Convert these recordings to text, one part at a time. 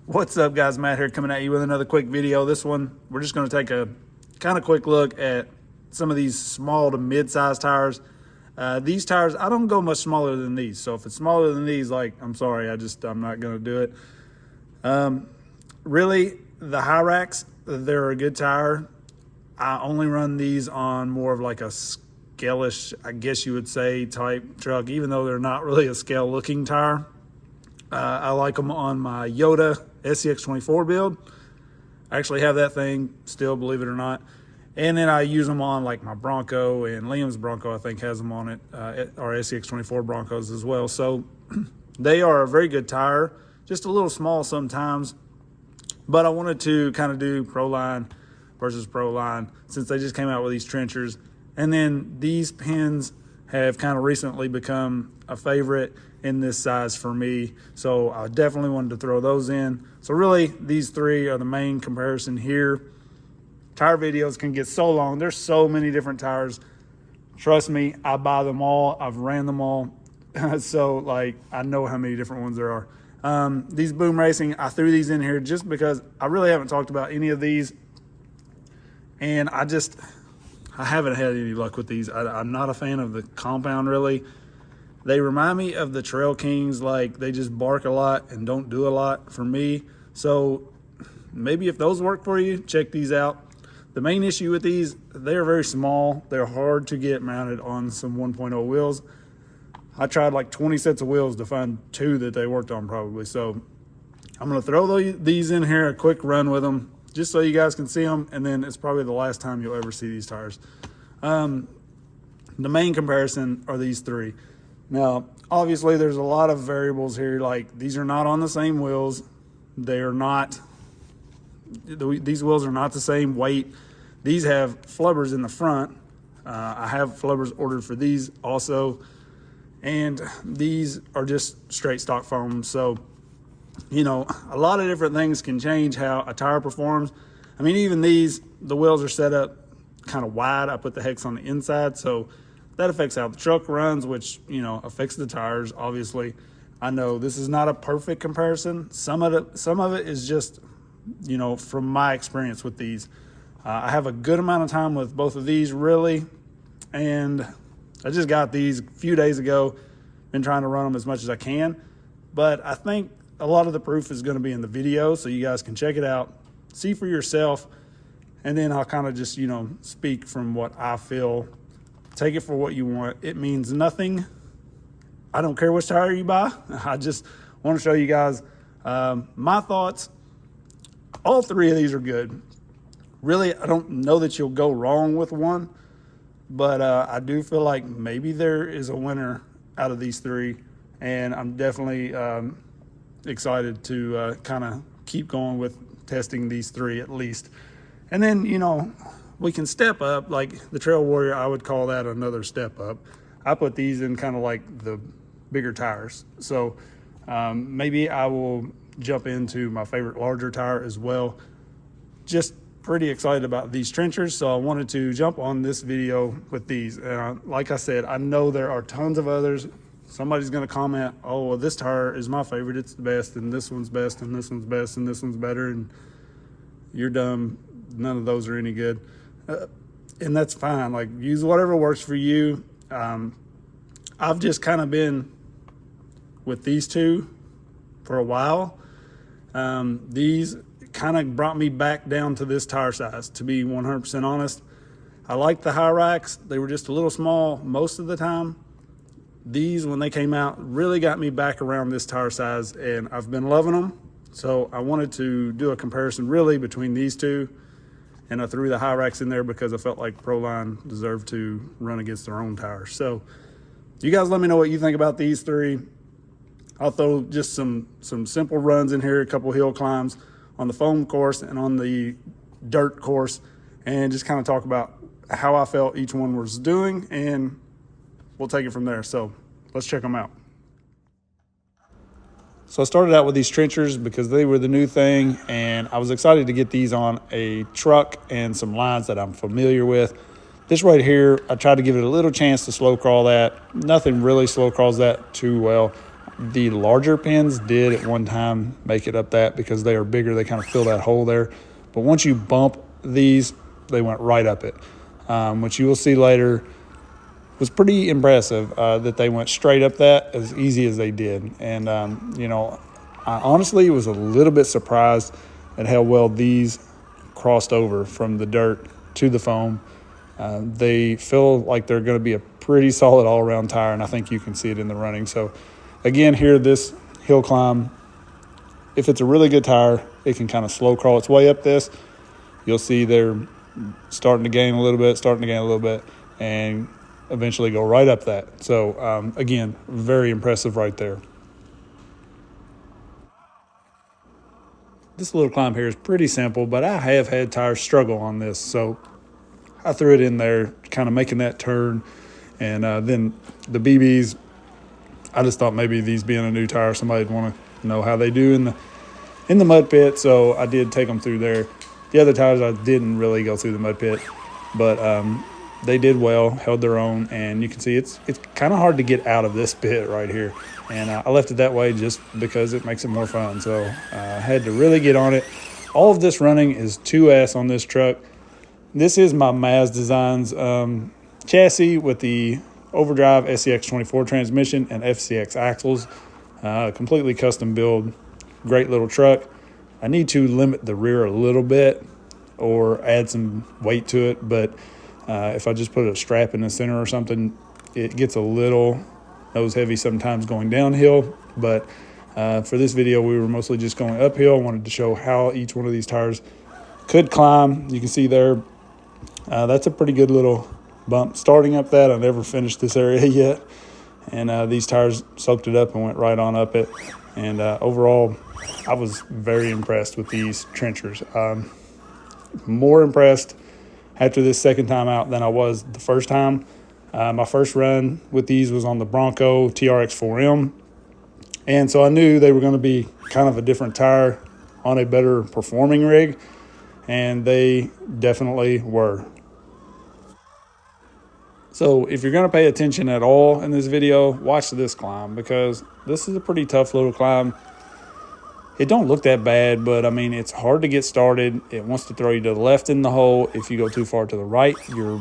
What's up, guys? Matt here, coming at you with another quick video. This one, we're just going to take a kind of quick look at some of these small to mid-size tires. These tires, I don't go much smaller than these. So if it's smaller than these, like, I'm sorry, I'm not going to do it. Really, the Hyrax, they're a good tire. I only run these on more of like a scale-ish, I guess you would say, type truck, even though they're not really a scale-looking tire. I like them on my Yoda FCX24 build. I actually have that thing still, believe it or not. And then I use them on like my Bronco, and Liam's Bronco I think has them on it, our FCX24 Broncos as well. So they are a very good tire, just a little small sometimes. But I wanted to kind of do Proline versus Proline since they just came out with these trenchers. And then these pins have kind of recently become a favorite in this size for me. So I definitely wanted to throw those in. So really, these three are the main comparison here. Tire videos can get so long. There's so many different tires. Trust me, I buy them all. I've ran them all. So like, I know how many different ones there are. These Boom Racing, I threw these in here just because I really haven't talked about any of these. And I haven't had any luck with these. I'm not a fan of the compound, really. They remind me of the Trail Kings, like they just bark a lot and don't do a lot for me. So maybe if those work for you, check these out. The main issue with these, they're very small. They're hard to get mounted on some 1.0 wheels. I tried like 20 sets of wheels to find two that they worked on probably. So I'm gonna throw these in here, a quick run with them, just so you guys can see them, and then it's probably the last time you'll ever see these tires. The main comparison are these three. Now, obviously there's a lot of variables here, like these are not on the same wheels. These wheels are not the same weight. These have flubbers in the front. I have flubbers ordered for these also. And these are just straight stock foam. So, you know, a lot of different things can change how a tire performs. I mean, even these, the wheels are set up kind of wide. I put the hex on the inside, so that affects how the truck runs, which, you know, affects the tires, obviously. I know this is not a perfect comparison. Some of it is just, you know, from my experience with these. I have a good amount of time with both of these, really, and I just got these a few days ago. Been trying to run them as much as I can, but I think a lot of the proof is going to be in the video, so you guys can check it out, see for yourself, and then I'll kind of just, you know, speak from what I feel. Take it for what you want. It means nothing. I don't care which tire you buy. I just want to show you guys my thoughts. All three of these are good. Really, I don't know that you'll go wrong with one, but I do feel like maybe there is a winner out of these three, and I'm definitely excited to kind of keep going with testing these three at least. And then, you know, we can step up, like the Trail Warrior, I would call that another step up. I put these in kind of like the bigger tires. So maybe I will jump into my favorite larger tire as well. Just pretty excited about these trenchers, so I wanted to jump on this video with these. Like I said, I know there are tons of others. Somebody's gonna comment, oh, well, this tire is my favorite, it's the best, and this one's best, and this one's best, and this one's better, and you're dumb. None of those are any good. And that's fine. Like, use whatever works for you. I've just kind of been with these two for a while. These kind of brought me back down to this tire size, to be 100% honest. I like the Hyrax. They were just a little small most of the time. These, when they came out, really got me back around this tire size, and I've been loving them. So I wanted to do a comparison really between these two. And I threw the Hyrax in there because I felt like Proline deserved to run against their own tires. So you guys let me know what you think about these three. I'll throw just some simple runs in here, a couple hill climbs on the foam course and on the dirt course, and just kind of talk about how I felt each one was doing, and we'll take it from there. So let's check them out. So I started out with these trenchers because they were the new thing, and I was excited to get these on a truck and some lines that I'm familiar with. This right here, I tried to give it a little chance to slow crawl that. Nothing really slow crawls that too well. The larger pins did at one time make it up that because they are bigger. They kind of fill that hole there. But once you bump these, they went right up it, which you will see later was pretty impressive that they went straight up that as easy as they did. And, you know, I honestly was a little bit surprised at how well these crossed over from the dirt to the foam. They feel like they're going to be a pretty solid all-around tire, and I think you can see it in the running. So, again, here, this hill climb, if it's a really good tire, it can kind of slow crawl its way up this. You'll see they're starting to gain a little bit, and eventually go right up that. So, again, very impressive right there. This little climb here is pretty simple, but I have had tires struggle on this. So I threw it in there, kind of making that turn. And then the BBs, I just thought maybe these being a new tire, somebody'd want to know how they do in the mud pit. So I did take them through there. The other tires, I didn't really go through the mud pit, but they did well, held their own. And you can see it's kind of hard to get out of this pit right here. And I left it that way just because it makes it more fun. So I had to really get on it. All of this running is 2S on this truck. This is my Maz Designs chassis with the overdrive FCX24 transmission and FCX axles. Completely custom build. Great little truck. I need to limit the rear a little bit or add some weight to it. But if I just put a strap in the center or something, it gets a little nose heavy sometimes going downhill. But for this video, we were mostly just going uphill. I wanted to show how each one of these tires could climb. You can see there, that's a pretty good little bump starting up that. I never finished this area yet. And these tires soaked it up and went right on up it. And overall, I was very impressed with these trenchers. More impressed after this second time out than I was the first time. My first run with these was on the Bronco TRX4M. And so I knew they were going to be kind of a different tire on a better performing rig. And they definitely were. So if you're going to pay attention at all in this video, watch this climb, because this is a pretty tough little climb. It don't look that bad, but I mean, it's hard to get started. It wants to throw you to the left in the hole. If you go too far to the right, your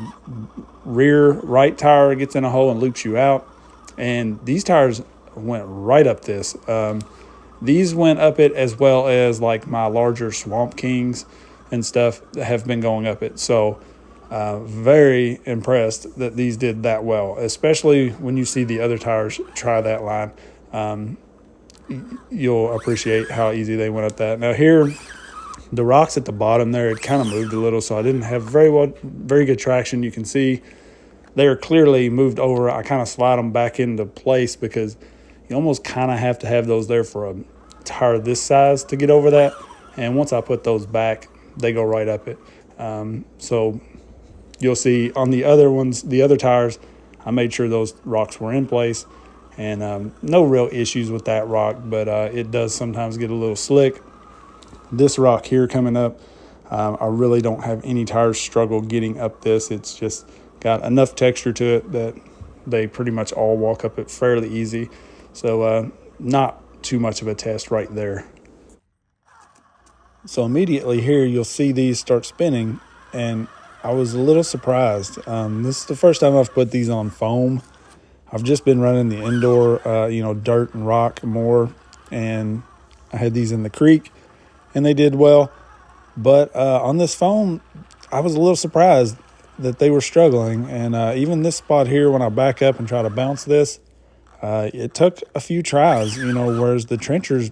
rear right tire gets in a hole and loops you out. And these tires went right up this. These went up it as well as like my larger Swamp Kings and stuff that have been going up it. So very impressed that these did that well, especially when you see the other tires try that line. You'll appreciate how easy they went up that. Now here, the rocks at the bottom there, it kind of moved a little, so I didn't have very good traction. You can see they are clearly moved over. I kind of slide them back into place because you almost kind of have to have those there for a tire this size to get over that. And once I put those back, they go right up it. So you'll see on the other ones, the other tires, I made sure those rocks were in place. And no real issues with that rock, but it does sometimes get a little slick. This rock here coming up, I really don't have any tires struggle getting up this. It's just got enough texture to it that they pretty much all walk up it fairly easy. So not too much of a test right there. So immediately here, you'll see these start spinning, and I was a little surprised. This is the first time I've put these on foam. I've just been running the indoor, dirt and rock more, and I had these in the creek, and they did well. But on this foam, I was a little surprised that they were struggling. And even this spot here, when I back up and try to bounce this, it took a few tries, whereas the trenchers,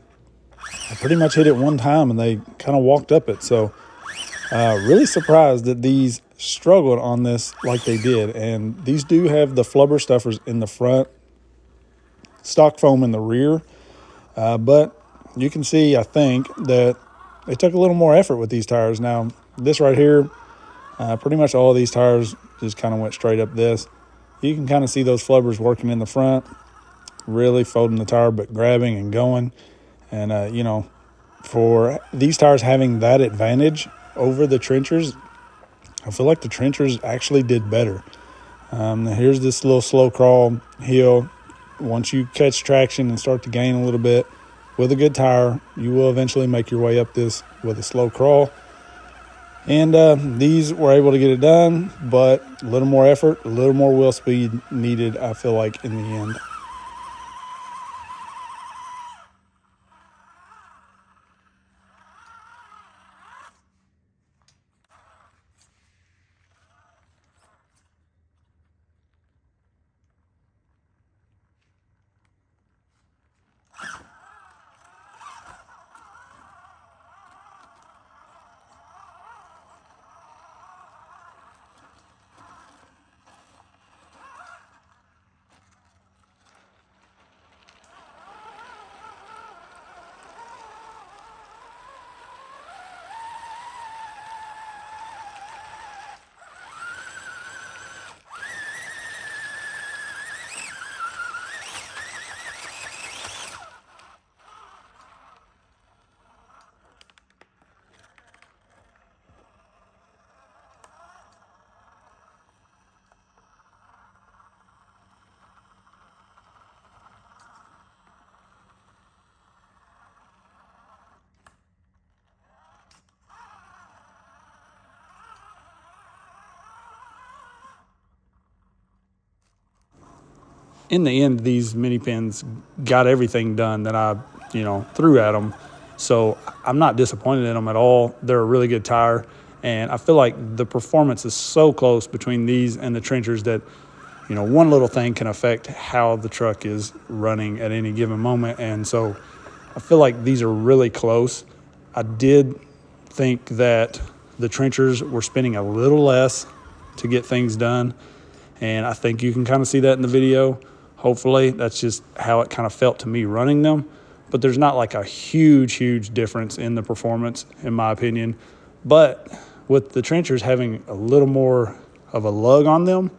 I pretty much hit it one time, and they kind of walked up it. So really surprised that these struggled on this like they did. And these do have the flubber stuffers in the front, stock foam in the rear, but you can see, I think, that it took a little more effort with these tires. Now this right here, pretty much all of these tires just kind of went straight up this. You can kind of see those flubbers working in the front, really folding the tire but grabbing and going. And for these tires having that advantage over the trenchers, I feel like the trenchers actually did better. Here's this little slow crawl hill. once you catch traction and start to gain a little bit with a good tire, you will eventually make your way up this with a slow crawl. And these were able to get it done, but a little more effort, a little more wheel speed needed, I feel like, in the end. In the end, these mini pins got everything done that I, threw at them. So I'm not disappointed in them at all. They're a really good tire. And I feel like the performance is so close between these and the Trenchers that, one little thing can affect how the truck is running at any given moment. And so I feel like these are really close. I did think that the Trenchers were spinning a little less to get things done. And I think you can kind of see that in the video. Hopefully, that's just how it kind of felt to me running them. But there's not like a huge difference in the performance, in my opinion. But with the Trenchers having a little more of a lug on them,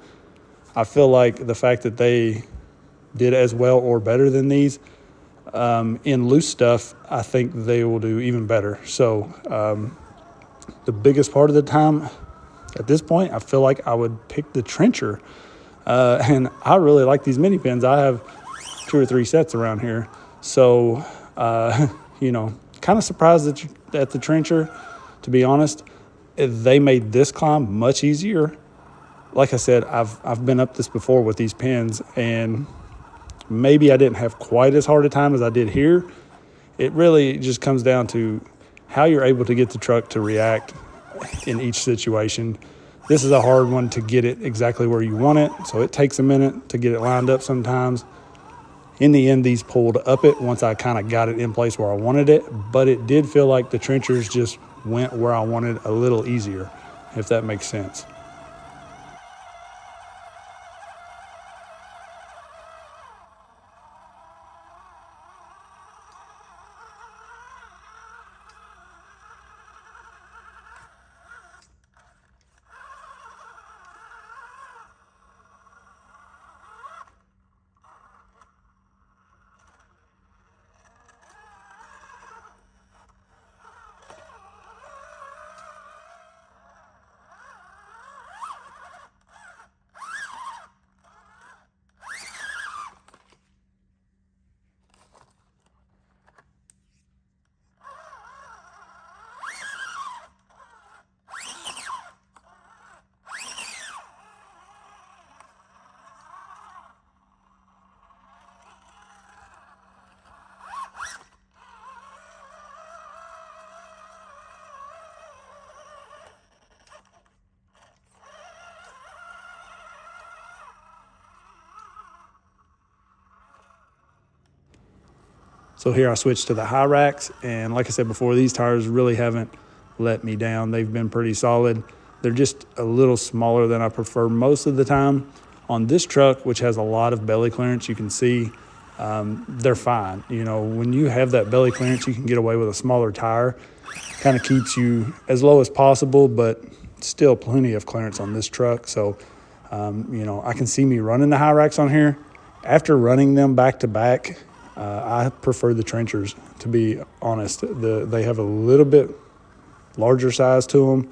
I feel like the fact that they did as well or better than these, in loose stuff, I think they will do even better. So the biggest part of the time at this point, I feel like I would pick the Trencher. And I really like these mini pins. I have 2 or 3 sets around here. So, kind of surprised at the Trencher, to be honest. They made this climb much easier. Like I said, I've been up this before with these pins, and maybe I didn't have quite as hard a time as I did here. It really just comes down to how you're able to get the truck to react in each situation. This is a hard one to get it exactly where you want it, so it takes a minute to get it lined up sometimes. In the end, these pulled up it once I kind of got it in place where I wanted it, but it did feel like the Trenchers just went where I wanted a little easier, if that makes sense. So here I switched to the Hyrax, and like I said before, these tires really haven't let me down. They've been pretty solid. They're just a little smaller than I prefer most of the time. On this truck, which has a lot of belly clearance, you can see they're fine. When you have that belly clearance, you can get away with a smaller tire. Kind of keeps you as low as possible, but still plenty of clearance on this truck. So, I can see me running the Hyrax on here. After running them back to back, I prefer the Trenchers, to be honest. They have a little bit larger size to them,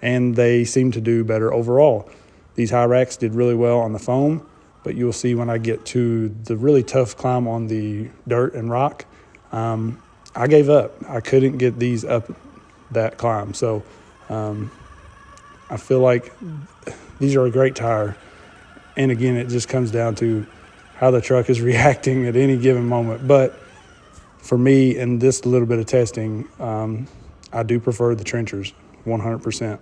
and they seem to do better overall. These Hyrax did really well on the foam. but you'll see when I get to the really tough climb on the dirt and rock, I gave up. I couldn't get these up that climb. So I feel like these are a great tire. And again, it just comes down to how the truck is reacting at any given moment. But for me, in this little bit of testing, I do prefer the Trenchers 100%.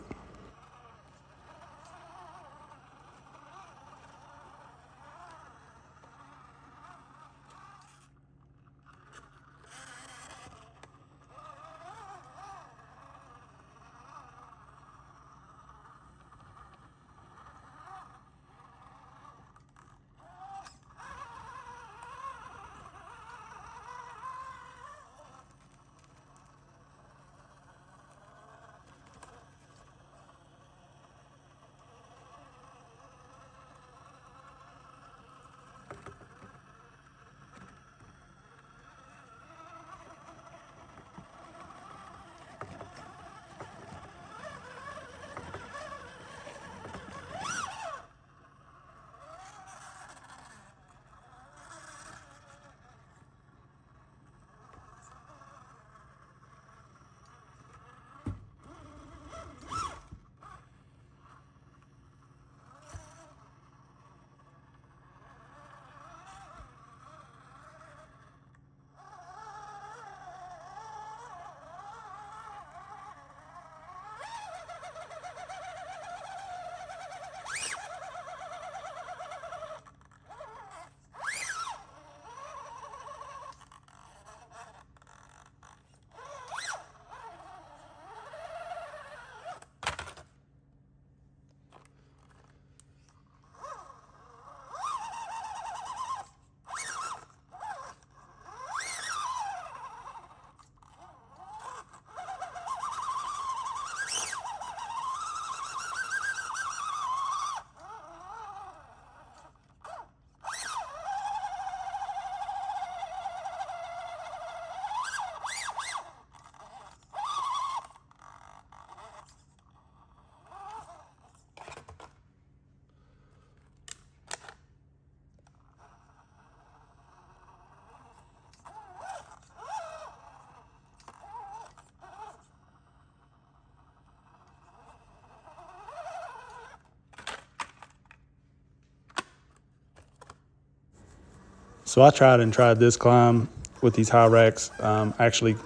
So I tried this climb with these Hyrax. Actually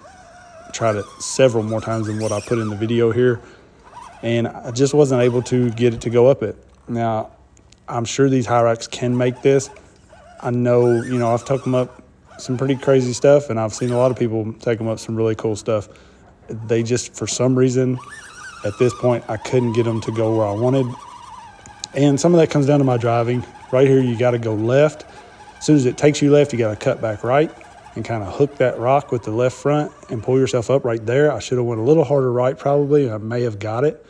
tried it several more times than what I put in the video here. And I just wasn't able to get it to go up it. Now, I'm sure these Hyrax can make this. I know, I've took them up some pretty crazy stuff, and I've seen a lot of people take them up some really cool stuff. They just, for some reason, at this point, I couldn't get them to go where I wanted. And some of that comes down to my driving. Right here, you got to go left. As soon as it takes you left, you got to cut back right and kind of hook that rock with the left front and pull yourself up right there. I should have went a little harder right probably. I may have got it.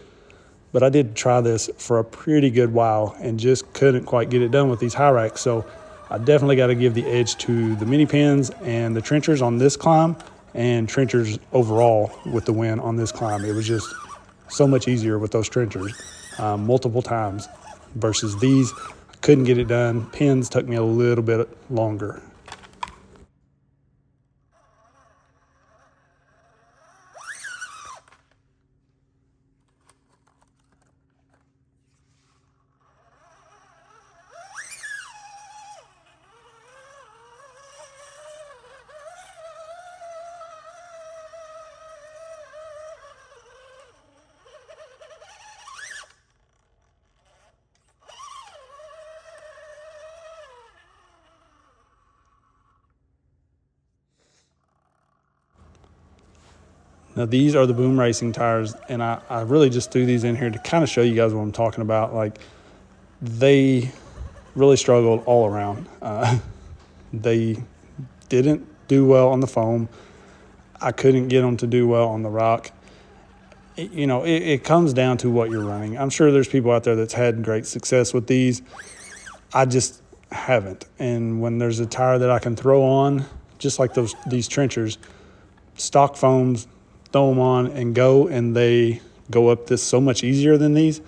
But I did try this for a pretty good while and just couldn't quite get it done with these Hyrax. So I definitely got to give the edge to the Mini Pins and the Trenchers on this climb, and Trenchers overall with the win on this climb. It was just so much easier with those Trenchers multiple times versus these. I couldn't get it done. Pins took me a little bit longer. Now these are the Boom Racing tires, and I really just threw these in here to kind of show you guys what I'm talking about. Like, they really struggled all around. They didn't do well on the foam. I couldn't get them to do well on the rock. It comes down to what you're running. I'm sure there's people out there that's had great success with these. I just haven't. And when there's a tire that I can throw on, just like these Trenchers, stock foams, throw them on and go, and they go up this so much easier than these.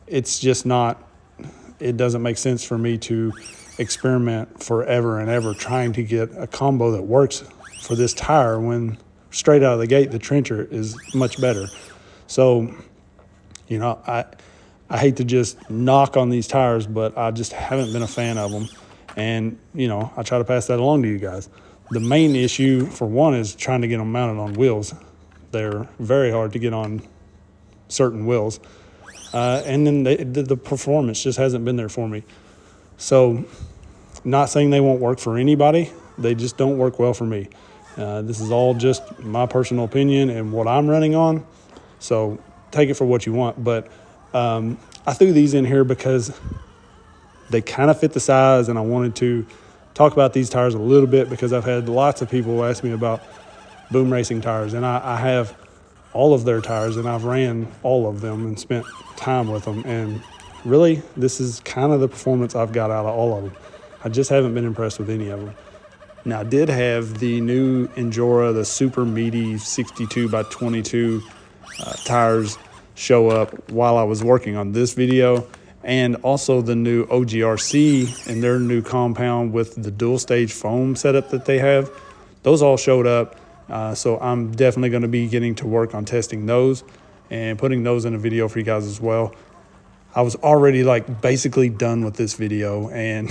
It's just not it doesn't make sense for me to experiment forever and ever trying to get a combo that works for this tire when straight out of the gate the trencher is much better. So, you know, I hate to just knock on these tires, but I just haven't been a fan of them. And, you know, I try to pass that along to you guys. The main issue, for one, is trying to get them mounted on wheels. They're very hard to get on certain wheels. And then the performance just hasn't been there for me. So, not saying they won't work for anybody. They just don't work well for me. This is all just my personal opinion and what I'm running on. So, take it for what you want. But I threw these in here because they kind of fit the size, and I wanted to talk about these tires a little bit because I've had lots of people ask me about Boom Racing tires, and I have all of their tires, and I've ran all of them and spent time with them, and really this is kind of the performance I've got out of all of them. I just haven't been impressed with any of them. Now, I did have the new Injora, the super meaty 62x22 tires show up while I was working on this video, and also the new OGRC and their new compound with the dual stage foam setup that they have. Those all showed up, so I'm definitely going to be getting to work on testing those and putting those in a video for you guys as well. I was already like basically done with this video, and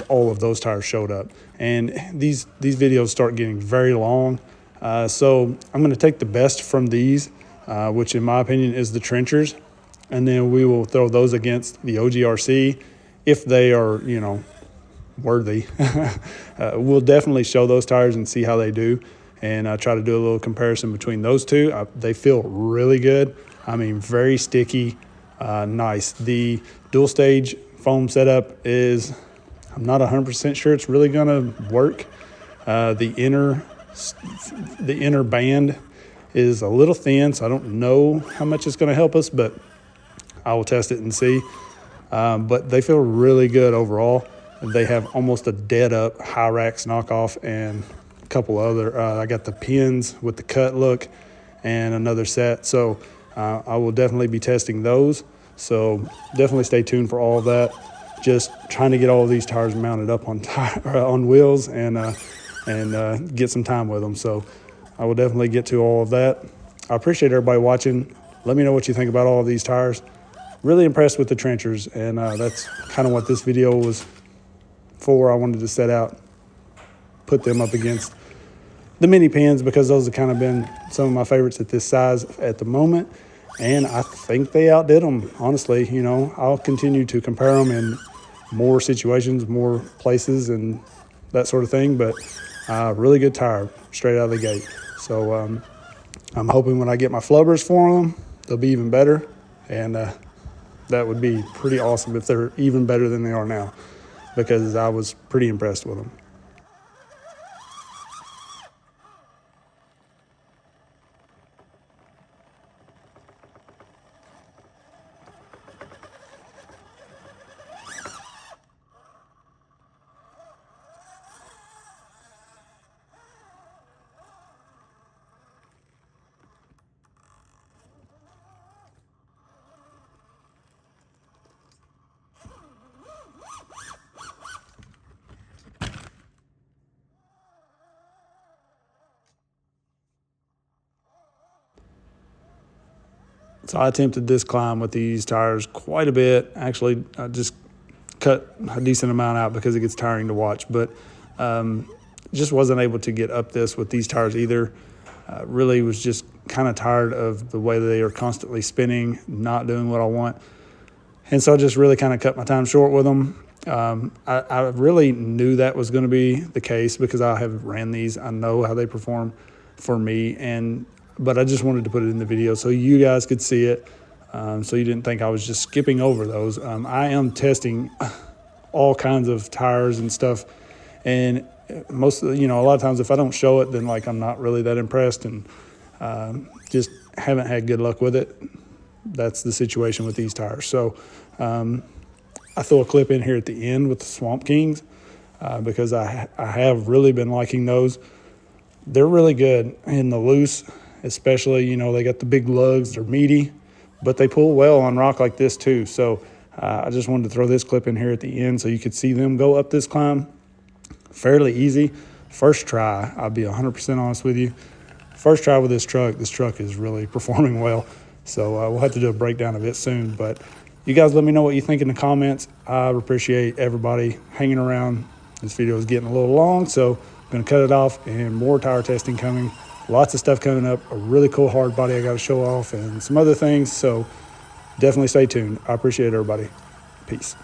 all of those tires showed up, and these videos start getting very long, so I'm going to take the best from these, which in my opinion is the Trenchers, and then we will throw those against the OGRC if they are, you know, worthy. We'll definitely show those tires and see how they do, and try to do a little comparison between those two. They feel really good. I mean, very sticky, nice. The dual stage foam setup is, I'm not 100% sure it's really gonna work. The inner band is a little thin, so I don't know how much it's gonna help us, but I will test it and see. But they feel really good overall. They have almost a dead up Hyrax knockoff and a couple other. I got the pins with the cut look and another set. So I will definitely be testing those. So definitely stay tuned for all of that. Just trying to get all of these tires mounted up on wheels and get some time with them. So I will definitely get to all of that. I appreciate everybody watching. Let me know what you think about all of these tires. Really impressed with the Trenchers, and that's kind of what this video was for. I wanted to set out, put them up against the Mini Pins because those have kind of been some of my favorites at this size at the moment, and I think they outdid them, honestly. You know, I'll continue to compare them in more situations, more places, and that sort of thing, but really good tire straight out of the gate. So I'm hoping when I get my flubbers for them, they'll be even better, and that would be pretty awesome if they're even better than they are now, because I was pretty impressed with them. So I attempted this climb with these tires quite a bit. Actually, I just cut a decent amount out because it gets tiring to watch, but just wasn't able to get up this with these tires either. Really was just kind of tired of the way they are constantly spinning, not doing what I want. And so I just really kind of cut my time short with them. I really knew that was going to be the case because I have ran these. I know how they perform for me, but I just wanted to put it in the video so you guys could see it, so you didn't think I was just skipping over those. I am testing all kinds of tires and stuff, and most of the, a lot of times if I don't show it, then like I'm not really that impressed, and just haven't had good luck with it. That's the situation with these tires. So I throw a clip in here at the end with the Swamp Kings because I have really been liking those. They're really good in the loose, especially, they got the big lugs, they're meaty, but they pull well on rock like this too. So I just wanted to throw this clip in here at the end so you could see them go up this climb. Fairly easy. First try, I'll be 100% honest with you. First try with this truck is really performing well. So we'll have to do a breakdown of it soon. But you guys let me know what you think in the comments. I appreciate everybody hanging around. This video is getting a little long, so I'm going to cut it off, and more tire testing coming. Lots of stuff coming up. A really cool hard body I got to show off, and some other things. So definitely stay tuned. I appreciate everybody. Peace.